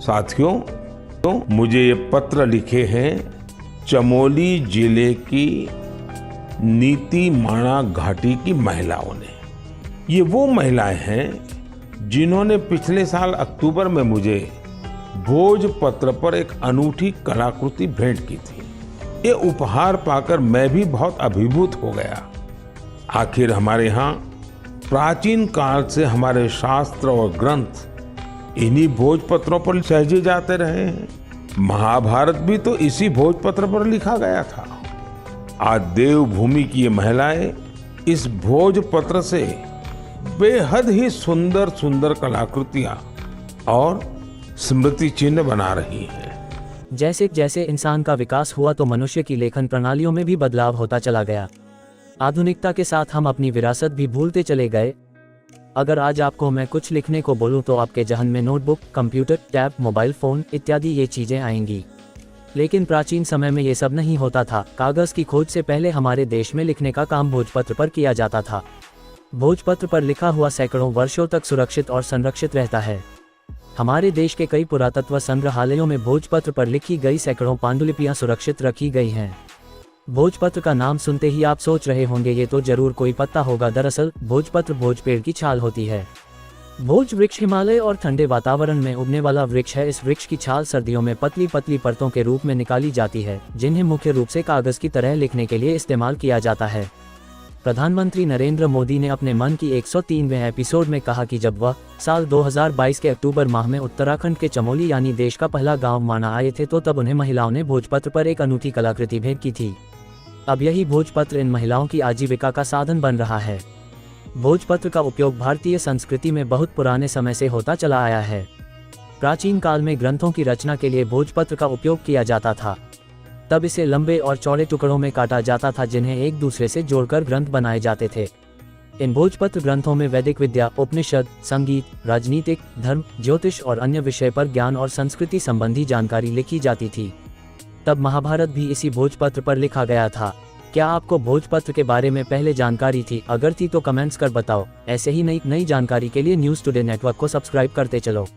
साथियों, तो मुझे ये पत्र लिखे हैं चमोली जिले की नीति माणा घाटी की महिलाओं ने। ये वो महिलाएं हैं जिन्होंने पिछले साल अक्टूबर में मुझे भोजपत्र पर एक अनूठी कलाकृति भेंट की थी। ये उपहार पाकर मैं भी बहुत अभिभूत हो गया। आखिर हमारे यहाँ प्राचीन काल से हमारे शास्त्र और ग्रंथ इन्हीं भोजपत्रों पर सहेजे जाते रहे हैं। महाभारत भी तो इसी भोजपत्र पर लिखा गया था। आज देवभूमि की ये महिलाएं इस भोजपत्र से बेहद ही सुंदर सुंदर कलाकृतियां और स्मृति चिन्ह बना रही हैं। जैसे जैसे इंसान का विकास हुआ तो मनुष्य की लेखन प्रणालियों में भी बदलाव होता चला गया। आधुनिकता के साथ हम अपनी विरासत भी भूलते चले गए। अगर आज आपको मैं कुछ लिखने को बोलूं तो आपके जहन में notebook, computer, tab, mobile phone इत्यादि ये चीजें आएंगी। लेकिन प्राचीन समय में ये सब नहीं होता था। कागज की खोज से पहले हमारे देश में लिखने का काम भोजपत्र पर किया जाता था। भोजपत्र पर लिखा हुआ सैकड़ों वर्षों तक सुरक्षित और संरक्षित रहता है। हमारे देश के कई पुरातत्व संग्रहालयों में भोजपत्र पर लिखी गई सैकड़ों पांडुलिपियां सुरक्षित रखी गई हैं। भोजपत्र का नाम सुनते ही आप सोच रहे होंगे ये तो जरूर कोई पत्ता होगा। दरअसल भोजपत्र भोज पेड़ की छाल होती है। भोज वृक्ष हिमालय और ठंडे वातावरण में उगने वाला वृक्ष है। इस वृक्ष की छाल सर्दियों में पतली पतली परतों के रूप में निकाली जाती है, जिन्हें मुख्य रूप से कागज की तरह लिखने के लिए इस्तेमाल किया जाता है। प्रधानमंत्री नरेंद्र मोदी ने अपने मन की 103वें एपिसोड में कहा कि जब वह साल 2022 के अक्टूबर माह में उत्तराखंड के चमोली यानी देश का पहला गांव माना आए थे तो तब उन्हें महिलाओं ने भोजपत्र पर एक अनूठी कलाकृति भेंट की थी। अब यही भोजपत्र इन महिलाओं की आजीविका का साधन बन रहा है। भोजपत्र का उपयोग भारतीय संस्कृति में बहुत पुराने समय से होता चला आया है। प्राचीन काल में ग्रंथों की रचना के लिए भोजपत्र का उपयोग किया जाता था। तब इसे लंबे और चौड़े टुकड़ों में काटा जाता था, जिन्हें एक दूसरे से जोड़कर ग्रंथ बनाए जाते थे। इन भोजपत्र ग्रंथों में वैदिक विद्या, उपनिषद, संगीत, राजनीतिक, धर्म, ज्योतिष और अन्य विषय पर ज्ञान और संस्कृति संबंधी जानकारी लिखी जाती थी। तब महाभारत भी इसी भोजपत्र पर लिखा गया था। क्या आपको भोजपत्र के बारे में पहले जानकारी थी? अगर थी तो कमेंट्स कर बताओ। ऐसे ही नई जानकारी के लिए न्यूज़ टुडे नेटवर्क को सब्सक्राइब करते चलो।